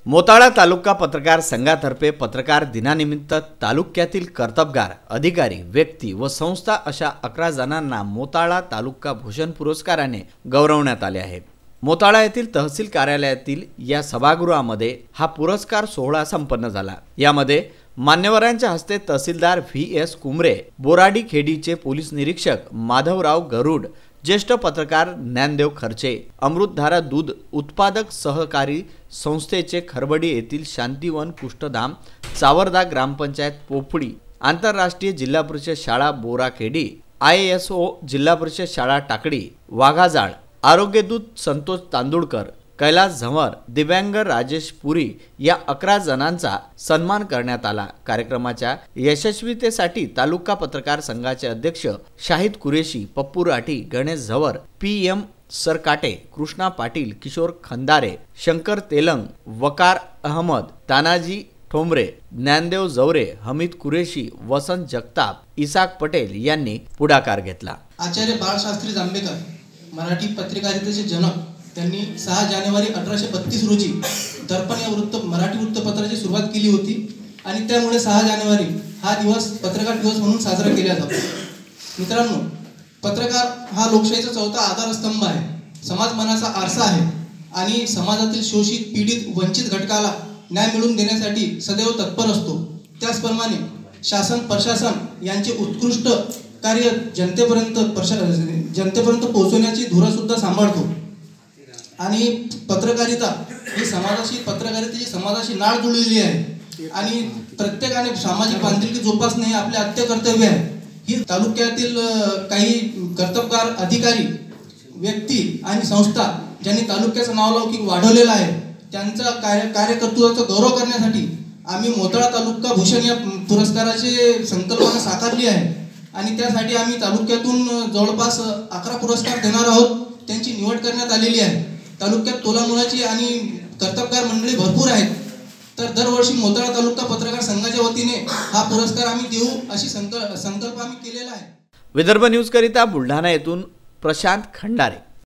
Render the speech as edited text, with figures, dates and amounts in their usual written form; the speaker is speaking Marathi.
मोताळा तालुका पत्रकार संघातर्फे पत्रकार दिनानिमित्त तालुक्यातील कर्तबगार अधिकारी, व्यक्ती व संस्था अशा 11 जणांना मोताळा तालुका भूषण पुरस्काराने गौरवण्यात आले आहे। मोताळा येथील तहसील कार्यालयातील या सभागृहामध्ये हा पुरस्कार सोहळा संपन्न झाला। यामध्ये मान्यवरांच्या हस्ते तहसीलदार व्ही.एस. कुमरे, बोराडी खेडीचे पोलीस निरीक्षक माधवराव गरुड, ज्येष्ठ पत्रकार ज्ञानदेव खर्चे, अमृतधारा दूध उत्पादक सहकारी संस्थेचे खरबडी येथील शांतिवन कुष्ठधाम, चावरदा ग्रामपंचायत पोफडी, आंतरराष्ट्रीय जिल्हा परिषद शाळा बोराखेडी, ISO जिल्हा परिषद शाळा टाकडी, वाघाजाळ, आरोग्यदूत संतोष तांदुळकर, कैलास झंवर, दिव्यांग राजेश पुरी या 11 जणांचा सन्मान करण्यात आला। कार्यक्रमाच्या यशस्वीतेसाठी तालुका पत्रकार संघाचे अध्यक्ष शाहिद कुरेशी, पप्पू राठी, गणेश झंवर, PM सरकाटे, कृष्णा पाटील, किशोर खंदारे, शंकर तेलंग, वकार अहमद, तानाजी ठोंबरे, ज्ञानदेव जवरे, हमीद कुरेशी, वसंत जगताप, इसाक पटेल यांनी पुढाकार घेतला। आचार्य बाळशास्त्री जांभेकर मराठी पत्रकारितेचे जनक, त्यांनी 6 जानेवारी 1832 रोजी दर्पण या मराठी वृत्तपत्राची सुरुवात केली होती आणि त्यामुळे 6 जानेवारी हा दिवस पत्रकार दिवस म्हणून साजरा केला जातो। मित्रांनो, पत्रकार हा लोकशाहीचा चौथा आधारस्तंभ आहे, समाज मनाचा आरसा आहे आणि समाजातील शोषित, पीडित, वंचित घटकाला न्याय मिळवून देण्यासाठी सदैव तत्पर असतो। त्याचप्रमाणे शासन प्रशासन यांचे उत्कृष्ट कार्य जनतेपर्यंत पोहोचवण्याची धुरा सुद्धा सांभाळतो आणि पत्रकारिता ही पत्रकारितेची समाजाशी नाळ जुळलेली आहे आणि प्रत्येकाने सामाजिक बांधिलकी जोपासणे हे आपले आद्य कर्तव्य आहे। ही तालुक्यातील काही कर्तबगार अधिकारी, व्यक्ती आणि संस्था ज्यांनी तालुक्याचं नावलौकिक वाढवलेलं आहे, त्यांचा कार्यकर्तृत्वाचा गौरव करण्यासाठी आम्ही मोताळा तालुका भूषण या पुरस्काराची संकल्पना साकारली आहे आणि त्यासाठी आम्ही तालुक्यातून जवळपास 11 पुरस्कार देणार आहोत। त्यांची निवड करण्यात आलेली आहे। तालुक्यात तोलामोलाची आणि कर्तबगार मंडळी भरपूर आहेत, तर दरवर्षी मोताळा तालुका पत्रकार संघाच्या वतीने हा पुरस्कार आम्ही देऊ अशी संकल्प आम्ही केलेला आहे। विदर्भ न्यूज करिता बुलढाणा येथून प्रशांत खंडारे।